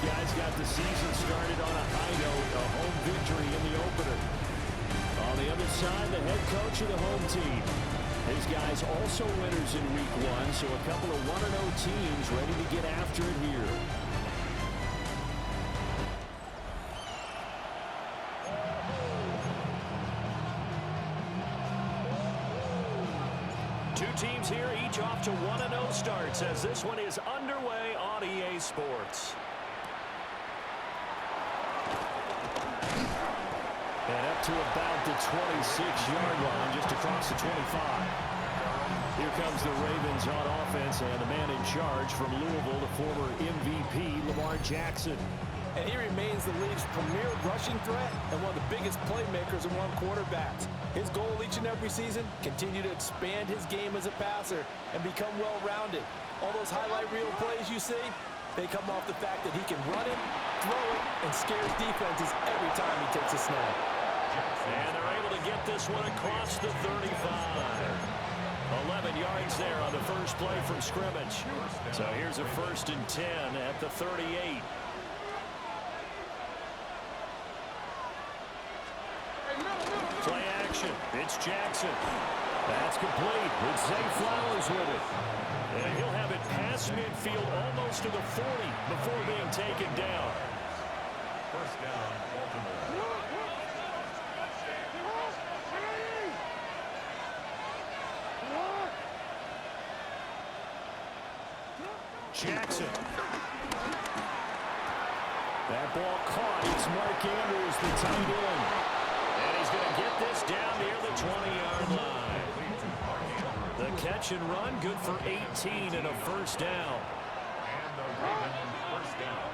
guys got the season started on a high note, a home victory in the opener. On the other side, the head coach of the home team. His guys also winners in week 1, so a couple of 1-0 teams ready to get after it here. Two teams here, each off to 1-0 starts as this one is underway on EA Sports. And up to about the 26-yard line, just across the 25. Here comes the Ravens on offense, and the man in charge from Louisville, the former MVP Lamar Jackson. And he remains the league's premier rushing threat and one of the biggest playmakers among quarterbacks. His goal each and every season, continue to expand his game as a passer and become well-rounded. All those highlight reel plays you see, they come off the fact that he can run it, throw it, and scares defenses every time he takes a snap. And they're able to get this one across the 35. 11 yards there on the first play from scrimmage. So here's a 1st and 10 at the 38. Play action. It's Jackson. That's complete. It's Zay Flowers with it. And he'll have it past midfield almost to the 40 before being taken down. First down, Baltimore. Jackson. That ball caught. It's Mark Andrews, the tight end. And he's going to get this down near the 20-yard line. The catch and run, good for 18 and a first down. And the Ravens first down.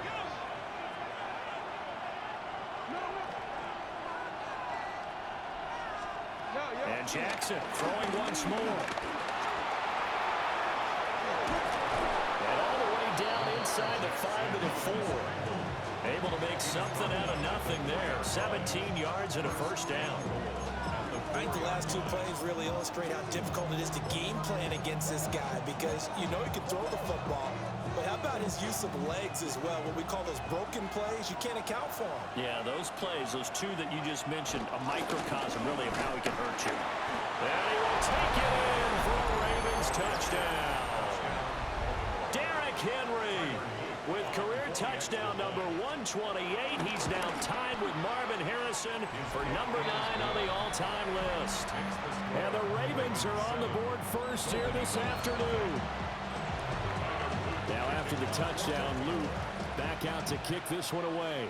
And Jackson throwing once more. And all the way down inside the 5 to the 4. Able to make something out of nothing there. 17 yards and a first down. I think the last two plays really illustrate how difficult it is to game plan against this guy because you know he can throw the football, but how about his use of legs as well? What we call those broken plays, you can't account for them. Yeah, those plays, those two that you just mentioned, a microcosm really of how he can hurt you. And he will take it in for a Ravens touchdown. Derrick Henry with career touchdown number 128. He's now tied with Marvin Harrison for number 9 on the all-time list. And the Ravens are on the board first here this afternoon. Now after the touchdown, Luke back out to kick this one away.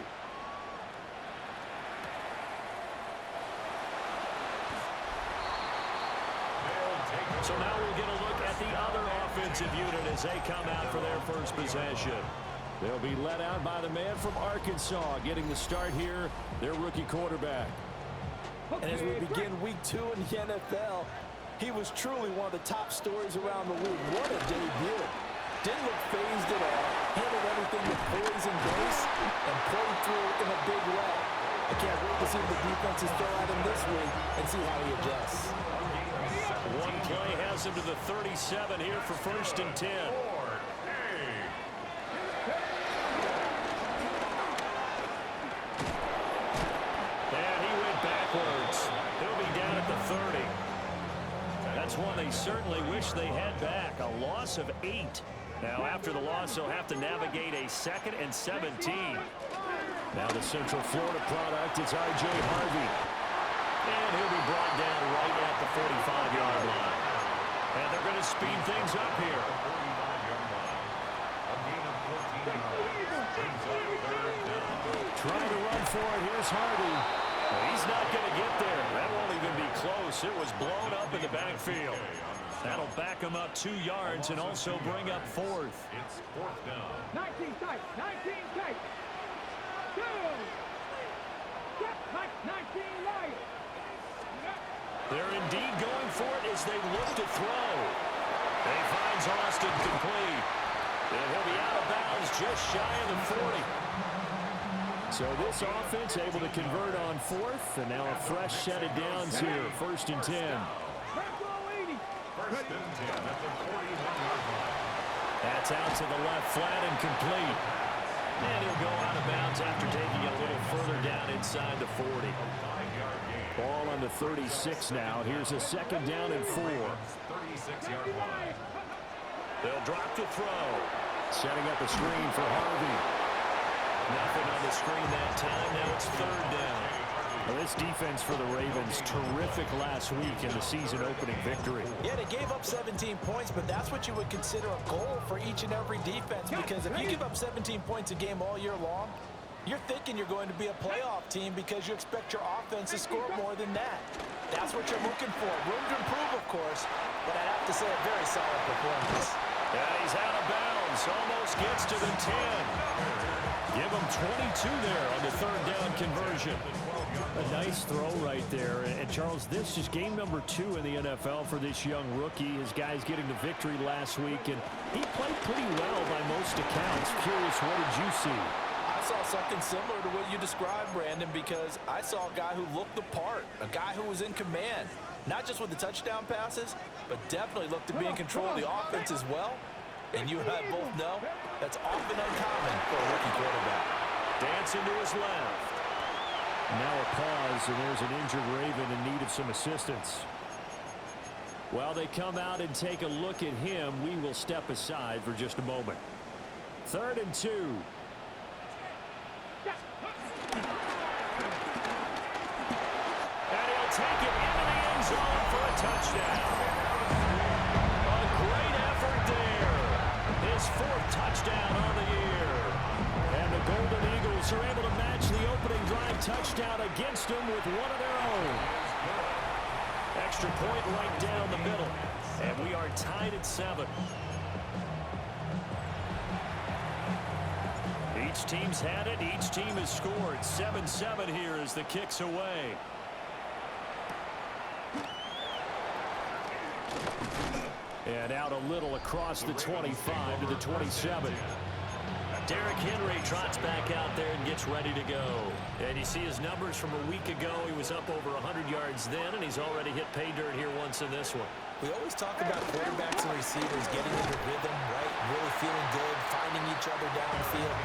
So now we'll get a look at the other offensive unit as they come out for their first possession. They'll be led out by the man from Arkansas, getting the start here, their rookie quarterback. And as we begin week 2 in the NFL, he was truly one of the top stories around the league. What a debut. Didn't look phased at all, handled everything with poise and grace, and played through in a big way. I can't wait to see the defenses throw at him this week and see how he adjusts. One play has him to the 37 here for 1st and 10. And he went backwards. He'll be down at the 30. That's one they certainly wish they had back. A loss of 8. Now after the loss, they'll have to navigate a 2nd and 17. Now the Central Florida product is R.J. Harvey. And he'll be brought down right at the 45-yard line. And they're going to speed things up here. Trying to run for it. Here's Harvey. Well, he's not going to get there. That won't even be close. It was blown up in the backfield. That'll back him up 2 yards and also bring up 4th. It's 4th down. 19 tight. 19 tight. 2. Step like 19 right. They're indeed going for it as they look to throw. They finds Austin complete. And he'll be out of bounds just shy of the 40. So this offense able to convert on 4th, and now a fresh set of downs here. 1st and 10. First and 10 at the 41-yard line. That's out to the left, flat and complete. And he'll go out of bounds after taking it a little further down inside the 40. Ball on the 36 now. Here's a second down and 4. 36-yard line. They'll drop to throw. Setting up a screen for Harvey. Nothing on the screen that time. Now it's third down. Well, this defense for the Ravens, terrific last week in the season-opening victory. Yeah, they gave up 17 points, but that's what you would consider a goal for each and every defense, because if you give up 17 points a game all year long, you're thinking you're going to be a playoff team because you expect your offense to score more than that. That's what you're looking for. Room to improve, of course, but I'd have to say a very solid performance. Yeah, he's out of bounds. Almost gets to the 10. Give him 22 there on the third down conversion. A nice throw right there. And Charles, this is game number 2 in the NFL for this young rookie. His guys getting the victory last week, and he played pretty well by most accounts. Curious, what did you see? I saw something similar to what you described, Brandon, because I saw a guy who looked the part, a guy who was in command, not just with the touchdown passes, but definitely looked to be in control of the offense as well. And you and I both know that's often uncommon for a rookie quarterback. Dancing to his left. Now a pause, and there's an injured Raven in need of some assistance. While they come out and take a look at him, we will step aside for just a moment. 3rd and 2. And he'll take it into the end zone for a touchdown. A great effort there. His 4th touchdown on the year. And the Golden Eagles are able to match the opening drive touchdown against them with one of their own. Extra point right down the middle. And we are tied at 7. Each team's had it. Each team has scored. 7-7 here as the kick's away. And out a little across the 25 to the 27. Derrick Henry trots back out there and gets ready to go. And you see his numbers from a week ago. He was up over 100 yards then, and he's already hit pay dirt here once in this one. We always talk about quarterbacks and receivers getting into rhythm, right? Really feeling good, finding each other downfield.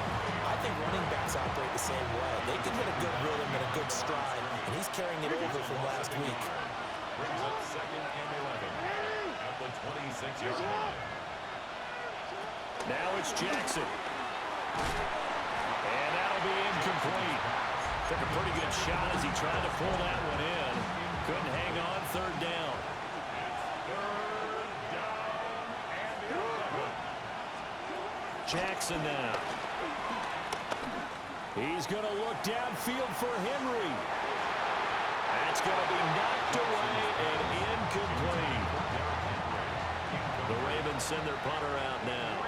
I think running backs operate the same way. They can hit a good rhythm and a good stride, and he's carrying it over from last week. Brings up 2nd and 11 at the 26-yard line. Now it's Jackson. And that'll be incomplete. Took a pretty good shot as he tried to pull that one in. Couldn't hang on. 3rd down. Jackson now. He's going to look downfield for Henry. That's going to be knocked away and incomplete. The Ravens send their punter out now.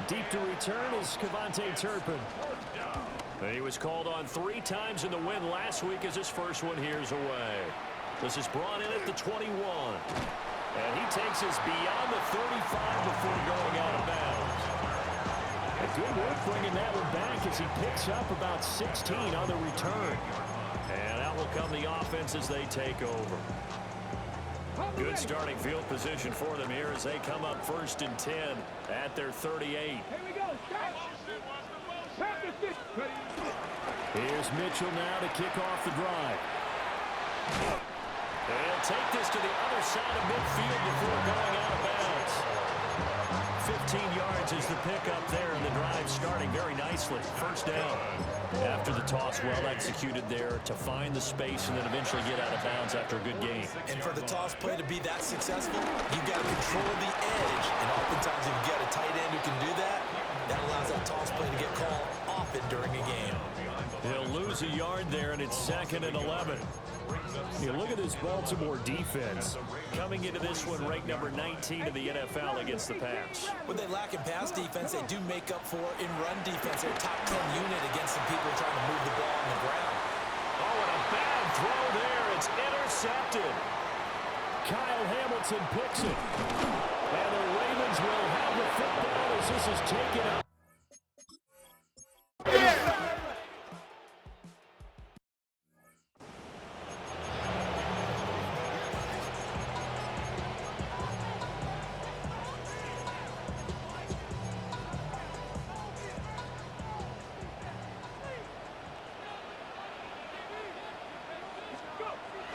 Deep to return is Kevontae Turpin. He was called on 3 times in the win last week as his first one here's away. This is brought in at the 21. And he takes us beyond the 35 before going out of bounds. A good work bringing that one back as he picks up about 16 on the return. And out will come the offense as they take over. Good starting field position for them here as they come up 1st and 10 at their 38. Here we go. Practice this. Here's Mitchell now to kick off the drive. They'll take this to the other side of midfield before going out of bounds. 15 yards is the pickup there, and the drive starting very nicely. 1st down. After the toss, well executed there to find the space and then eventually get out of bounds after a good game. And for the toss play to be that successful, you've got to control the edge. And oftentimes if you've got a tight end who can do that, that allows that toss play to get called often during a game. He'll lose a yard there, and it's 2nd and 11. You look at this Baltimore defense. Coming into this one, ranked number 19 in the NFL against the pass. When they lack in pass defense, they do make up for in run defense. They're a top 10 unit against some people trying to move the ball on the ground. Oh, and a bad throw there. It's intercepted. Kyle Hamilton picks it. And the Ravens will have the football as this is taken up.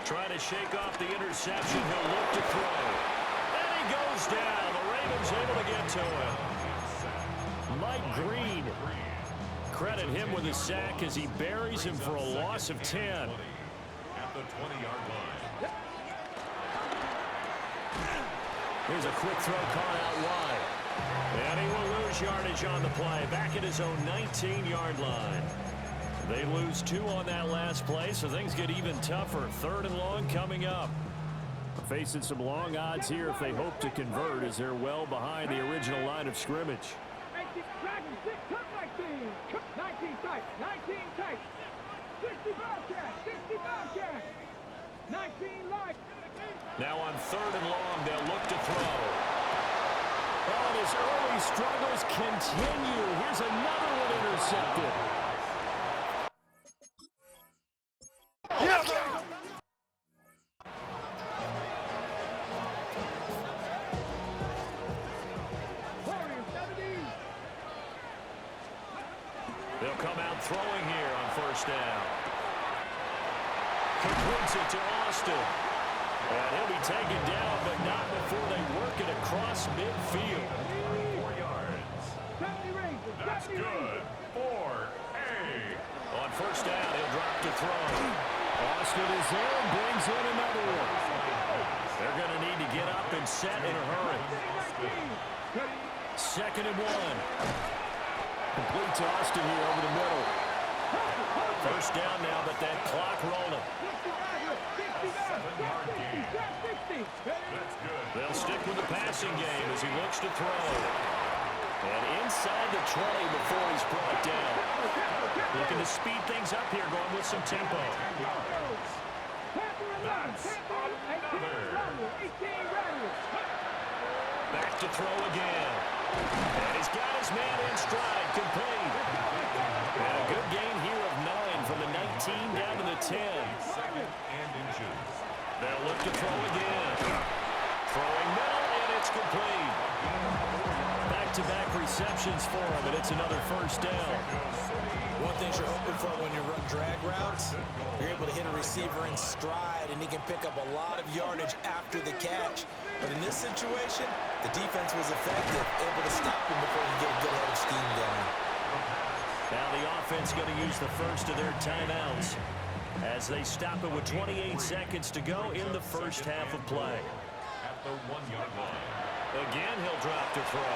Trying to shake off the interception. He'll look to throw. And he goes down. The Ravens able to get to him. Mike Green. Credit him with a sack as he buries him for a loss of 10. At the 20-yard line. Here's a quick throw caught out wide. And he will lose yardage on the play. Back at his own 19-yard line. They lose 2 on that last play, so things get even tougher. 3rd and long coming up. Facing some long odds here if they hope to convert as they're well behind the original line of scrimmage. 19 tight, 19 tight, 60 Bobcats, 60 Bobcats, 19 light. Now on 3rd and long, they'll look to throw. Oh, and his early struggles continue. Here's another one intercepted. They'll come out throwing here on 1st down. Completes it to Austin. And he'll be taken down, but not before they work it across midfield. 4 yards. That's good. 4A. On 1st down, he'll drop to throw. Austin is there and brings in another one. They're going to need to get up and set in a hurry. 2nd and 1. Complete to Austin here over the middle. 1st down now, but that clock rolling. 7-yard gain. That's good. They'll stick with the passing game as he looks to throw. And inside the 20 before he's brought down. Looking to speed things up here, going with some tempo. That's another. Back to throw again. And he's got his man in stride, complete. And a good gain here of 9 from the 19 down to the 10. 2nd and inches. They'll look to throw again. Throwing middle, and it's complete. Back-to-back receptions for him, and it's another 1st down. One thing you're hoping for when you run drag routes, you're able to hit a receiver in stride, and he can pick up a lot of yardage after the catch. But in this situation, the defense was effective, able to stop him before he get a good head of steam going. Now the offense going to use the first of their timeouts as they stop it with 28 seconds to go in the 1st half of play. At the 1-yard line. Again, he'll drop to throw.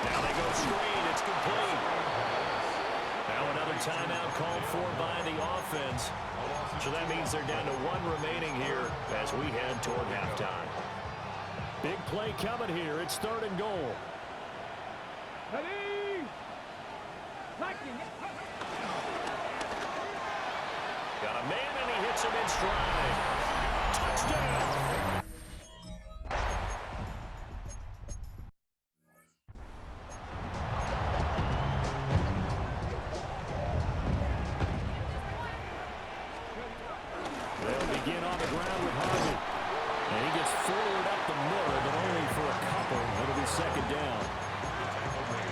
Now they go screen. It's complete. Now another timeout called for by the offense. So that means they're down to 1 remaining here as we head toward halftime. Big play coming here. It's 3rd and goal. Got a man, and he hits him in stride. Touchdown! They'll begin on the ground with Harvey. And he gets forward up the middle, but only for a couple. It'll be 2nd down.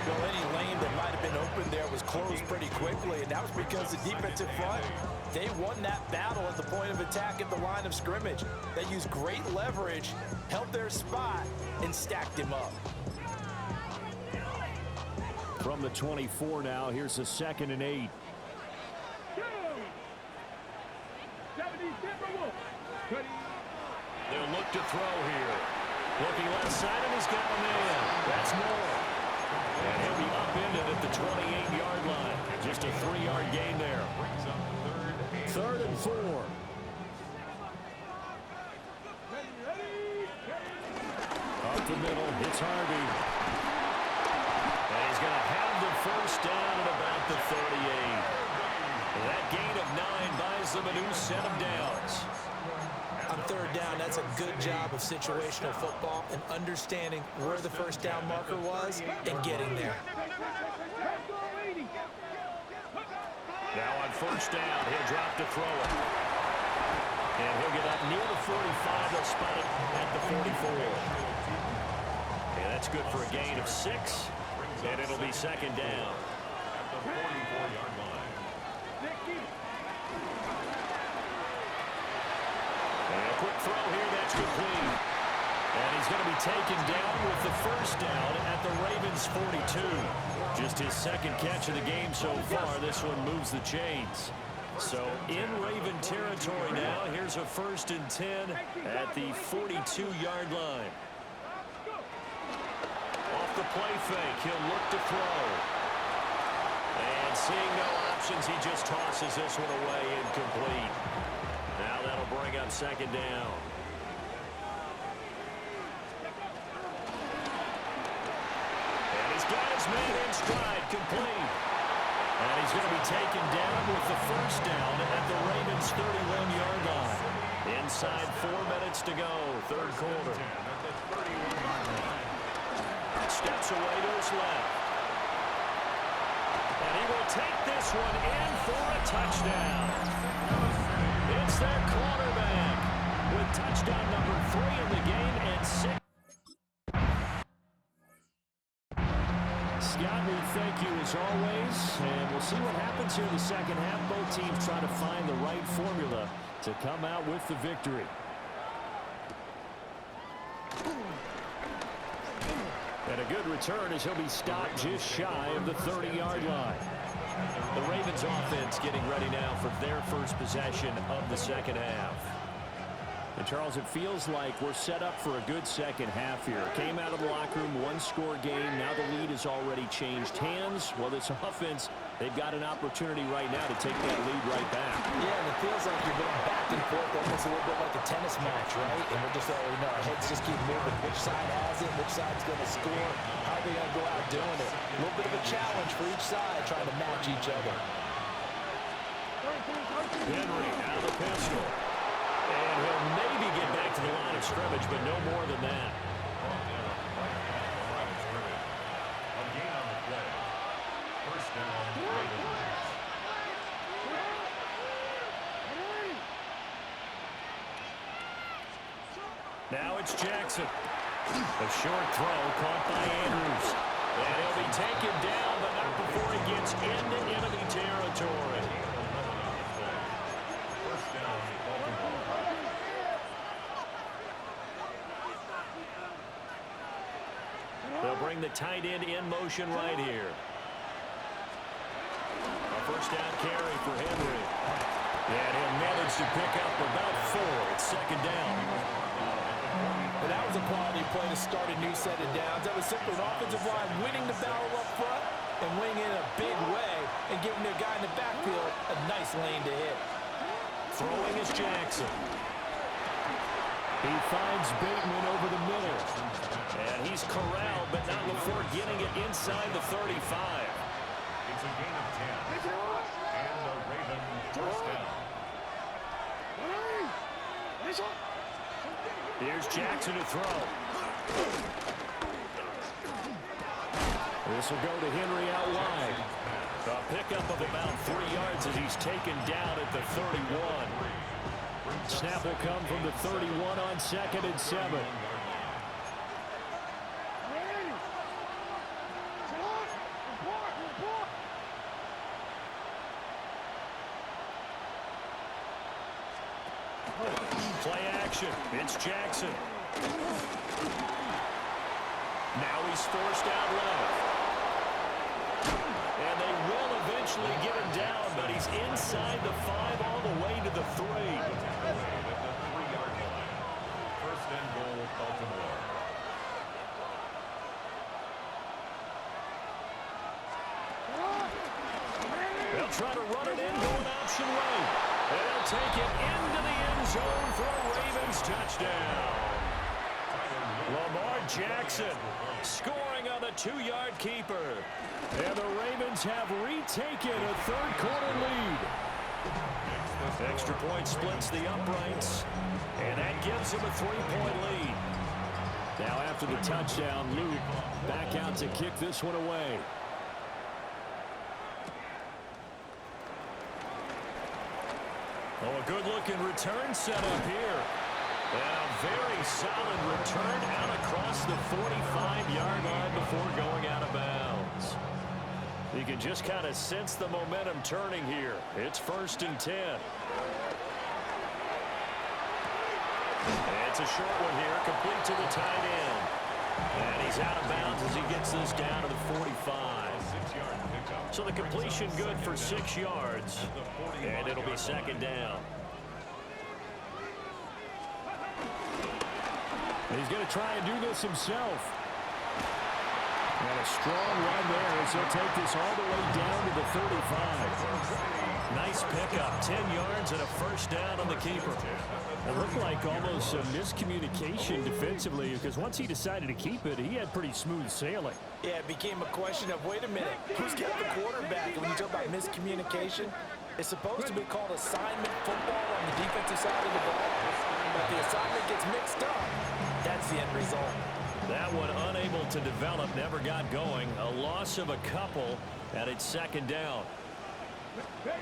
Well, any lane that might have been open there was closed pretty quickly, and that was because the defensive front, they won that battle at the point of attack at the line of scrimmage. They used great leverage, held their spot, and stacked him up. From the 24 now, here's a 2nd and 8. They'll look to throw here. Looking left side, and he's got a man. That's more. And he'll be upended at the 28-yard line. Just a 3-yard gain there. Brings up 3rd and 4. Up the middle, it's Harvey. And he's going to have the 1st down at about the 38. That gain of 9 buys them a new set of downs. On 3rd down, that's a good job of situational football and understanding where the 1st down marker was and getting there. Now on 1st down, he'll drop to throw it. And he'll get up near the 45. They'll spot it at the 44. And that's good for a gain of 6. And it'll be 2nd down. At the 44-yard line. complete. And he's going to be taken down with the first down at the Ravens' 42. Just his second catch of the game so far. This one moves the chains. So in Raven territory now. Here's a 1st and 10 at the 42-yard line. Off the play fake, he'll look to throw. And seeing no options, he just tosses this one away, incomplete. Now that'll bring up 2nd down. And he's got his man in stride, complete. And he's going to be taken down with the first down at the Ravens' 31-yard line. Inside 4 minutes to go, 3rd quarter. Steps away to his left. And he will take this one in for a touchdown. It's their quarterback with touchdown number 3 in the game and 6. Scott, we thank you as always, and we'll see what happens here in the second half. Both teams try to find the right formula to come out with the victory. And a good return as he'll be stopped just shy of the 30-yard line. The Ravens offense getting ready now for their first possession of the second half. And Charles, it feels like we're set up for a good second half here. Came out of the locker room, 1-score game. Now the lead has already changed hands. Well, this offense, they've got an opportunity right now to take that lead right back. Yeah, and it feels like you're going back and forth, almost a little bit like a tennis match, right? And we're just, our heads just keep moving. Which side has it? Which side's going to score? How are they going to go out doing it? A little bit of a challenge for each side, trying to match each other. Henry out of the pistol. And he'll maybe get back to the line of scrimmage, but no more than that. Now it's Jackson. A short throw caught by Andrews. And he'll be taken down, but not before he gets into enemy territory. First down, they'll bring the tight end in motion right here. A first down carry for Henry. And he'll manage to pick up about 4. It's 2nd down. And that was a quality play to start a new set of downs. That was simply an offensive line winning the battle up front and winning in a big way and giving their guy in the backfield a nice lane to hit. Throwing is Jackson. He finds Bateman over the middle. And he's corralled, but not before getting it inside the 35. It's a gain of 10. And the Ravens first down. Here's Jackson to throw. This will go to Henry out wide. A pickup of about 3 yards as he's taken down at the 31. Snap will come from the 31 on 2nd and 7. Play action. It's Jackson. Now he's forced out left. And they will eventually get him down, but he's inside the 5 all the way to the 3. At the 3-yard line. First and goal, Baltimore. They'll try to run it in, going option right. They'll take it into the end zone for a Ravens touchdown. Lamar Jackson scoring on the 2-yard keeper. And the Ravens have retaken a 3rd quarter lead. Extra point splits the uprights, and that gives them a 3-point lead. Now after the touchdown, Luke back out to kick this one away. Oh, a good-looking return set up here. And a very solid return out across the 45-yard line before going out of bounds. You can just kind of sense the momentum turning here. It's 1st and 10. It's a short one here, complete to the tight end. And he's out of bounds as he gets this down to the 45. So the completion good for 6 yards. And it'll be second down. He's going to try and do this himself. And a strong run there as he'll take this all the way down to the 35. Nice pickup, 10 yards and a first down on the keeper. It looked like almost a miscommunication defensively because once he decided to keep it, he had pretty smooth sailing. Yeah, it became a question of, wait a minute, who's got the quarterback? And when you talk about miscommunication, it's supposed to be called assignment football on the defensive side of the ball. But the assignment gets mixed up. That's the end result. That one unable to develop, never got going. A loss of a couple, and it's second down. Got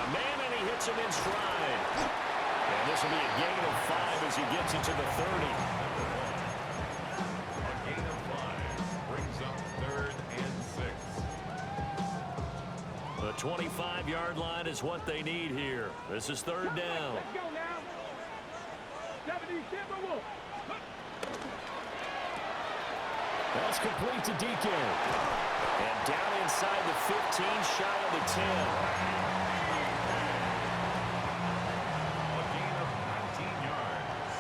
a man, and he hits him in stride. And this will be a gain of 5 as he gets into the 30. A gain of 5 brings up 3rd and 6. The 25-yard line is what they need here. This is 3rd down. Let's go now. 77 Wolf. That's complete to DK. And down inside the 15, shy of the 10. A gain of 19 yards.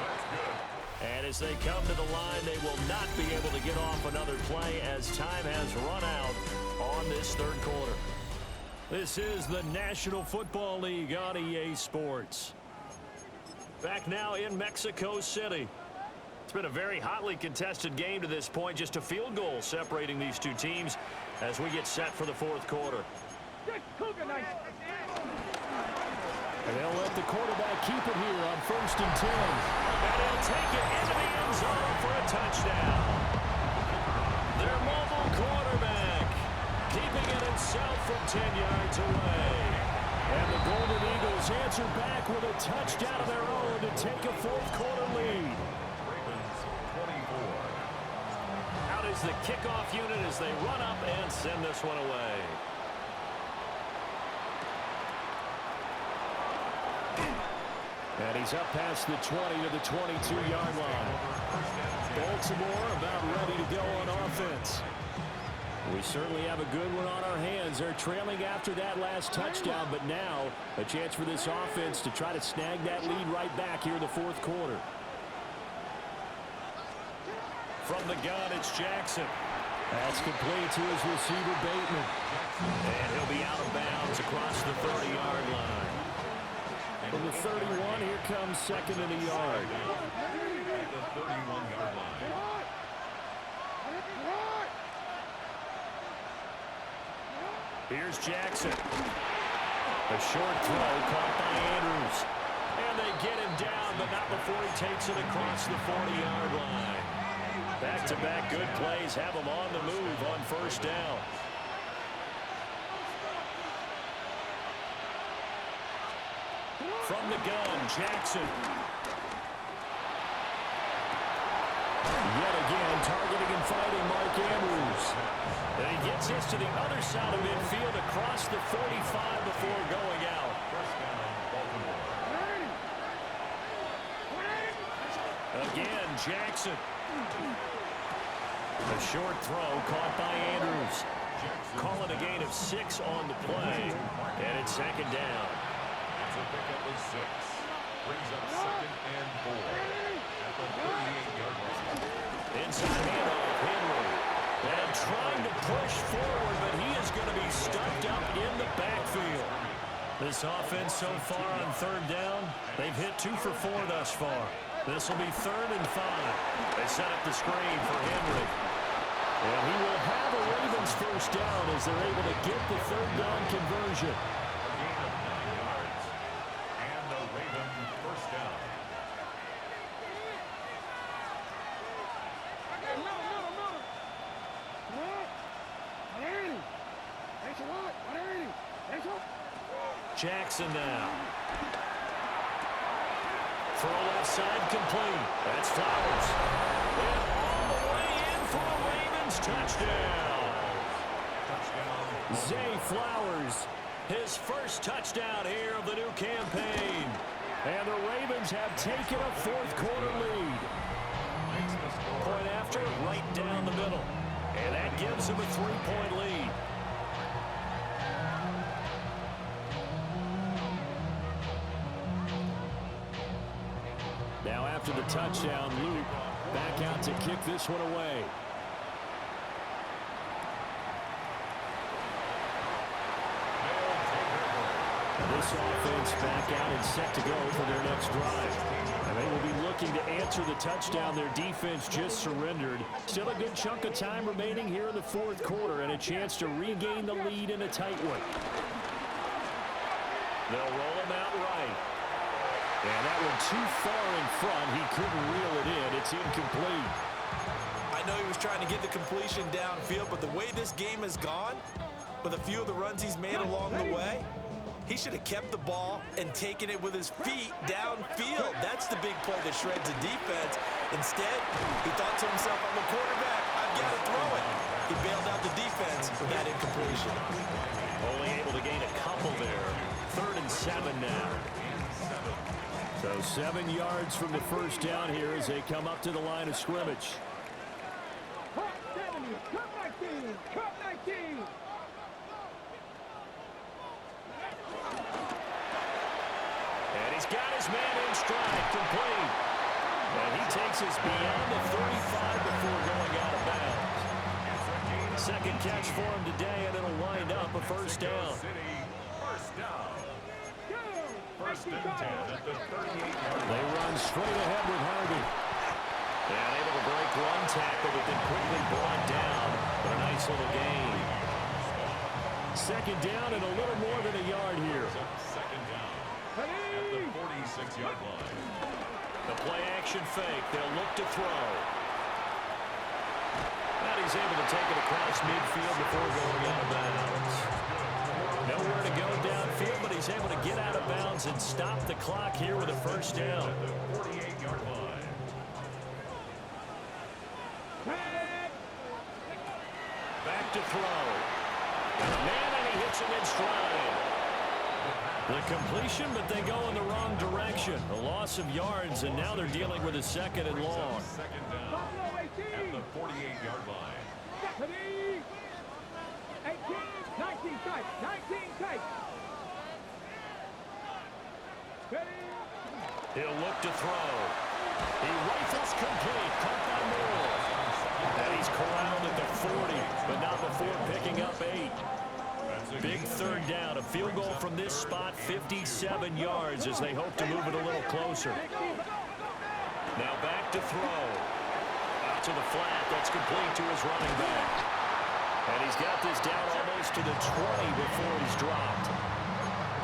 That's good. And as they come to the line, they will not be able to get off another play as time has run out on this 3rd quarter. This is the National Football League on EA Sports. Back now in Mexico City. It's been a very hotly contested game to this point. Just a field goal separating these two teams as we get set for the 4th quarter. Good Cougar night. And they'll let the quarterback keep it here on 1st and 10. And he'll take it into the end zone for a touchdown. Their mobile quarterback keeping it himself from 10 yards away. And the Golden Eagles answer back with a touchdown of their own to take a 4th quarter lead. Ravens 24. Out is the kickoff unit as they run up and send this one away. And he's up past the 20 to the 22-yard line. Baltimore about ready to go on offense. We certainly have a good one on our hands. They're trailing after that last touchdown, but now a chance for this offense to try to snag that lead right back here in the 4th quarter. From the gun, it's Jackson. That's complete to his receiver, Bateman. And he'll be out of bounds across the 30-yard line. From the 31, here comes 2nd and a yard. The 31-yard line. Here's Jackson. A short throw caught by Andrews. And they get him down, but not before he takes it across the 40-yard line. Back-to-back good plays have him on the move on 1st down. From the gun, Jackson. Yet again, targeting and fighting Mark Andrews. And he gets this to the other side of midfield across the 45 before going out. First down, Baltimore. Again, Jackson. A short throw caught by Andrews. Call it a gain of 6 on the play. And it's 2nd down. It's a pickup of 6. Brings up 2nd and 4 at the 38-yard line. Inside handoff, Henry. And trying to push forward, but he is going to be stuffed up in the backfield. This offense so far on 3rd down, they've hit 2 for 4 thus far. This will be 3rd and 5. They set up the screen for Henry. And he will have a Ravens 1st down as they're able to get the 3rd down conversion. A gain of 9 yards. And a Raven 1st down. Jackson now. Throw left side complete. That's Flowers. And all the way in for a Ravens touchdown. Touchdown. Zay Flowers His first touchdown here of the new campaign. And the Ravens have taken a fourth-quarter lead. Point after, right down the middle. And that gives him a 3-point lead. Now after the touchdown, Luke back out to kick this one away. This offense back out and set to go for their next drive. And they will be looking to answer the touchdown their defense just surrendered. Still a good chunk of time remaining here in the fourth quarter and a chance to regain the lead in a tight one. They'll roll him out right. And that one too far in front. He couldn't reel it in. It's incomplete. I know he was trying to get the completion downfield, but the way this game has gone, with a few of the runs he's made along the way, he should have kept the ball and taken it with his feet downfield. That's the big play that shreds the defense. Instead, he thought to himself, I'm a quarterback, I've got to throw it. He bailed out the defense with that incompletion. Only able to gain a couple there. 3rd and 7 now. So 7 yards from the first down here as they come up to the line of scrimmage. Cut 70, cut 19, cut 19. And he's got his man in stride, complete. And he takes us beyond the 35 before going out of bounds. Second catch for him today, and it'll wind up a first down. First and 10 at the 38-yard line. They run straight ahead with Harvey. And able to break one tackle, but then quickly brought down. But a nice little gain. Second down and a little more than a yard here. Second down at the 46-yard line. The play action fake. They'll look to throw. And he's able to take it across midfield before going out of bounds. Nowhere to go downfield, but he's able to get out of bounds and stop the clock here with a first down. At the 48-yard line. Back to throw. Man, and he hits him in stride. The completion, but they go in the wrong direction. A loss of yards, and now they're dealing with a 2nd and long. Second down at the 48-yard line. 18, 19 tight, 19 tight. He'll look to throw. He rifles complete. Caught by Moore. And he's corralled at the 40, but not before picking up 8. Big 3rd down. A field goal from this spot, 57 yards as they hope to move it a little closer. Now back to throw. Out to the flat. That's complete to his running back. And he's got this down almost to the 20 before he's dropped.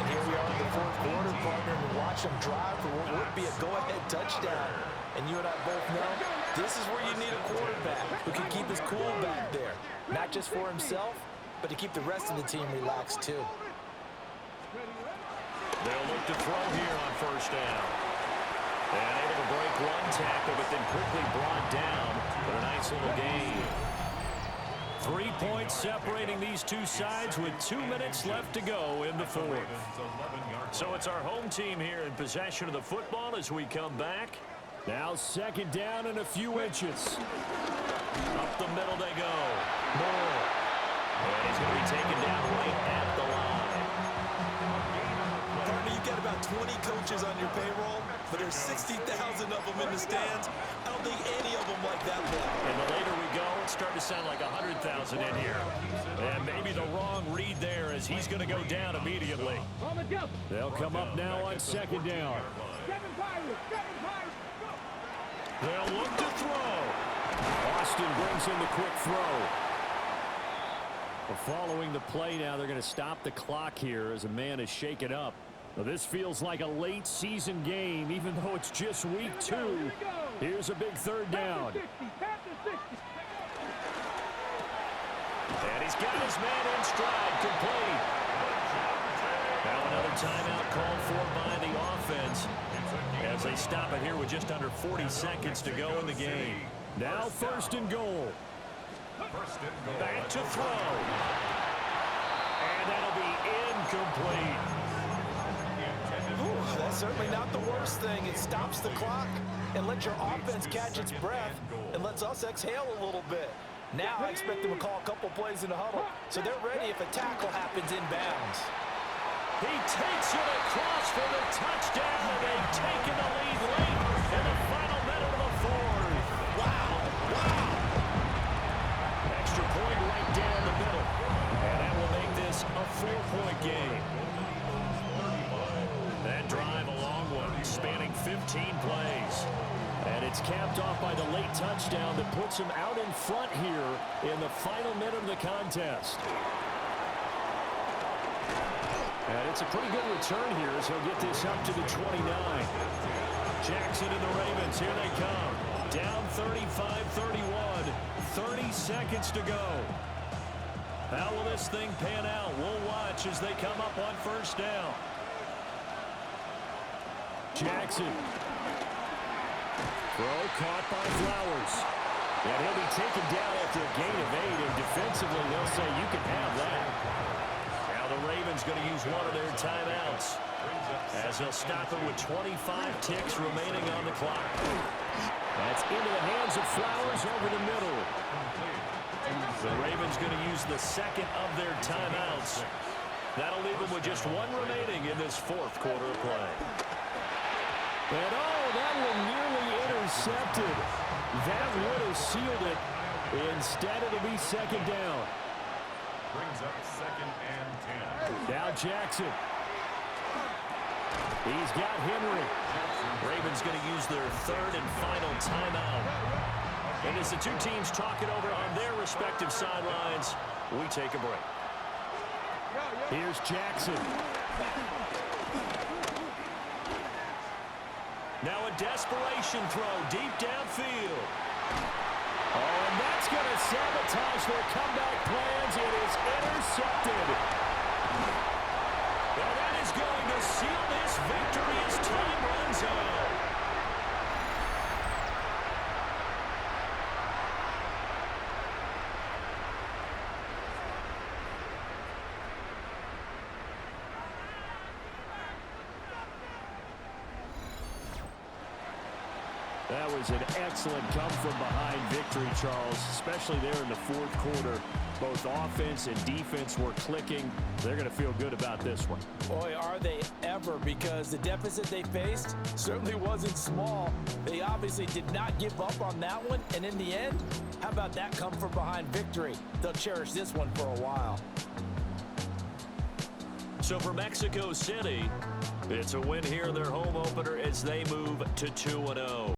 And here we are in the fourth quarter, partner, and watch him drive for what would be a go-ahead touchdown. And you and I both know this is where you need a quarterback who can keep his cool back there. Not just for himself, but to keep the rest of the team relaxed too. They'll look to throw here on first down. And able to break one tackle, but then quickly brought down. But a nice little gain. 3 points separating these two sides with 2 minutes left to go in the fourth. So it's our home team here in possession of the football as we come back. Now 2nd down and a few inches. Up the middle they go. Moore. And he's going to be taken down right at the line. Partner, you've got about 20 coaches on your payroll, but there's 60,000 of them in the stands. I don't think any of them like that play. And the later we go, it's starting to sound like 100,000 in here. And maybe the wrong read there as he's going to go down immediately. They'll come up now on 2nd down. They'll look to throw. Austin brings in the quick throw. Following the play now, they're going to stop the clock here as a man is shaken up. Now, this feels like a late season game, even though it's just week 2. Here's a big 3rd down. And he's got his man in stride, complete. Now another timeout called for by the offense as they stop it here with just under 40 seconds to go in the game. Now 1st and goal. Back to throw. And that'll be incomplete. Ooh, that's certainly not the worst thing. It stops the clock and lets your offense catch its breath and lets us exhale a little bit. Now I expect them to call a couple plays in the huddle, so they're ready if a tackle happens inbounds. He takes it across for the touchdown, and they've taken the lead late in the final minute of the fourth. Wow, wow. Extra point right down the middle, and that will make this a 4-point game. That drive, a long one, spanning 15 plays. And it's capped off by the late touchdown that puts him out in front here in the final minute of the contest. And it's a pretty good return here as he'll get this up to the 29. Jackson and the Ravens, here they come. Down 35-31, 30 seconds to go. How will this thing pan out? We'll watch as they come up on first down. Jackson. Throw caught by Flowers. And he'll be taken down after a gain of 8, and defensively they'll say you can have that. Now the Ravens going to use one of their timeouts as they'll stop it with 25 ticks remaining on the clock. That's into the hands of Flowers over the middle. The Ravens going to use the second of their timeouts. That'll leave them with just one remaining in this fourth quarter of play. And oh, that one nearly intercepted. That would have sealed it. Instead, it'll be second down. Brings up second and 10. Now Jackson. He's got Henry. Ravens going to use their third and final timeout. And as the two teams talk it over on their respective sidelines, we take a break. Here's Jackson. Now a desperation throw deep downfield. Oh, and that's going to sabotage their comeback plans. It is intercepted. And that is going to seal this victory as time runs out. That was an excellent come-from-behind victory, Charles, especially there in the fourth quarter. Both offense and defense were clicking. They're going to feel good about this one. Boy, are they ever, because the deficit they faced certainly wasn't small. They obviously did not give up on that one, and in the end, how about that come-from-behind victory? They'll cherish this one for a while. So for Mexico City, it's a win here in their home opener as they move to 2-0.